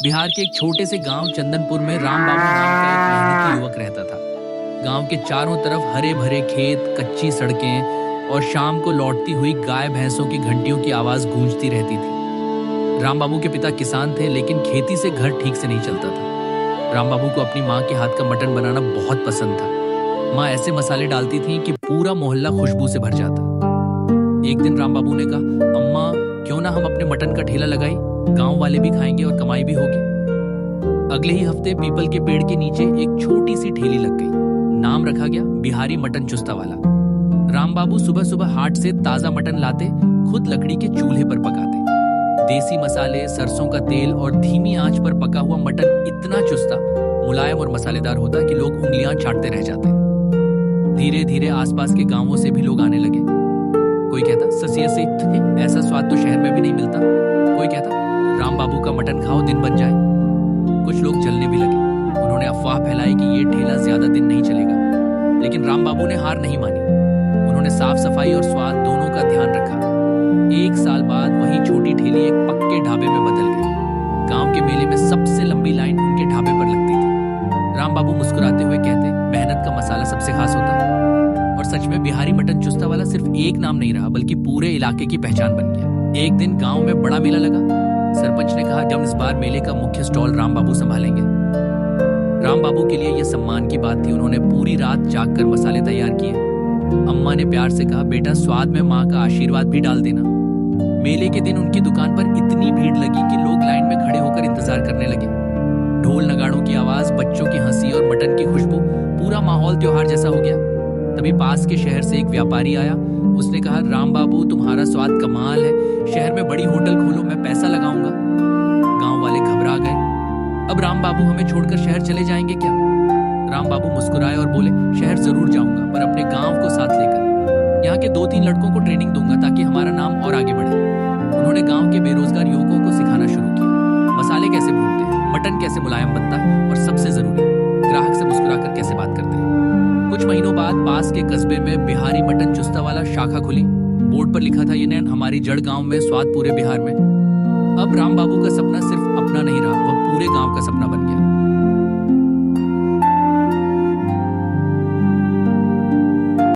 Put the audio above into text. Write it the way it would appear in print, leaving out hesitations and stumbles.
बिहार के एक छोटे से गांव चंदनपुर में राम बाबू नाम का एक मेहनती युवक रहता था। गांव के चारों तरफ हरे भरे खेत, कच्ची सड़कें और शाम को लौटती हुई गाय भैंसों की घंटियों की आवाज गूंजती रहती थी। राम बाबू के पिता किसान थे, लेकिन खेती से घर ठीक से नहीं चलता था। राम बाबू को अपनी माँ के हाथ का मटन बनाना बहुत पसंद था। माँ ऐसे मसाले डालती थी कि पूरा मोहल्ला खुशबू से भर जाता। एक दिन राम बाबू ने कहा, अम्मा क्यों ना हम अपने मटन का ठेला लगाए, गांव वाले भी खाएंगे और कमाई भी होगी। अगले ही हफ्ते पीपल के पेड़ के नीचे एक छोटी सी ठेली लग गई। नाम रखा गया बिहारी मटन चुस्ता वाला। राम बाबू सुबह सुबह हाट से ताजा मटन लाते, खुद लकड़ी के चूल्हे पर पकाते। देसी मसाले, सरसों का तेल और धीमी आंच पर पका हुआ मटन इतना चुस्ता, मुलायम और मसालेदार होता कि लोग उंगलियां चाटते रह जाते। धीरे धीरे आसपास के गांवों से भी लोग आने लगे। कोई कहता ससिया से ऐसा स्वाद तो शहर में भी नहीं मिलता। कोई कहता राम बाबू का मटन खाओ, दिन बन जाए। कुछ लोग जलने भी लगे। उन्होंने अफवाह फैलाई कि ये ठेला ज्यादा दिन नहीं चलेगा, लेकिन राम बाबू ने हार नहीं मानी। उन्होंने साफ सफाई और स्वाद दोनों का ध्यान रखा। एक साल बाद वही छोटी ठेली एक पक्के ढाबे में बदल गई। गांव के मेले में सबसे लंबी लाइन उनके ढाबे पर लगती थी। राम बाबू मुस्कुराते हुए कहते, मेहनत का मसाला सबसे खास होता है। और सच में बिहारी मटन चुस्ता वाला सिर्फ एक नाम नहीं रहा, बल्कि पूरे इलाके की पहचान बन गया। एक दिन गांव में बड़ा मेला लगा। सरपंच ने कहा, जब इस बार मेले का मुख्य स्टॉल राम बाबू संभालेंगे। राम बाबू के लिए यह सम्मान की बात थी। उन्होंने पूरी रात जागकर मसाले तैयार किए। अम्मा ने प्यार से कहा, बेटा स्वाद में माँ का आशीर्वाद भी डाल देना। मेले के दिन उनकी दुकान पर इतनी भीड़ लगी कि लोग लाइन में खड़े होकर इंतजार करने लगे। ढोल नगाड़ों की आवाज, बच्चों की हंसी और मटन की खुशबू, पूरा माहौल त्योहार जैसा हो गया। तभी पास के शहर से एक व्यापारी आया। उसने कहा, राम बाबू तुम्हारा स्वाद कमाल है, शहर में बड़ी होटल खोलो, मैं पैसा लगाऊंगा। गांव वाले घबरा गए। अब राम बाबू हमें छोड़कर शहर चले जाएंगे क्या? राम बाबू मुस्कुराए और बोले, शहर जरूर जाऊंगा, पर अपने गांव को साथ लेकर। यहाँ के 2-3 लड़कों को ट्रेनिंग दूंगा ताकि हमारा नाम और आगे बढ़े। उन्होंने गांव के बेरोजगार युवकों को सिखाना शुरू किया। मसाले कैसे भूनते हैं, मटन कैसे मुलायम बनता है, और सबसे जरूरी, ग्राहक से मुस्कुराकर कैसे बात करते हैं। कुछ महीनों बाद पास के कस्बे में बिहारी मटन चुस्ता वाला शाखा खुली। बोर्ड पर लिखा था, ये नैन हमारी जड़ गांव में, स्वाद पूरे बिहार में। अब राम बाबू का सपना सिर्फ अपना नहीं रहा, वह पूरे गांव का सपना बन गया।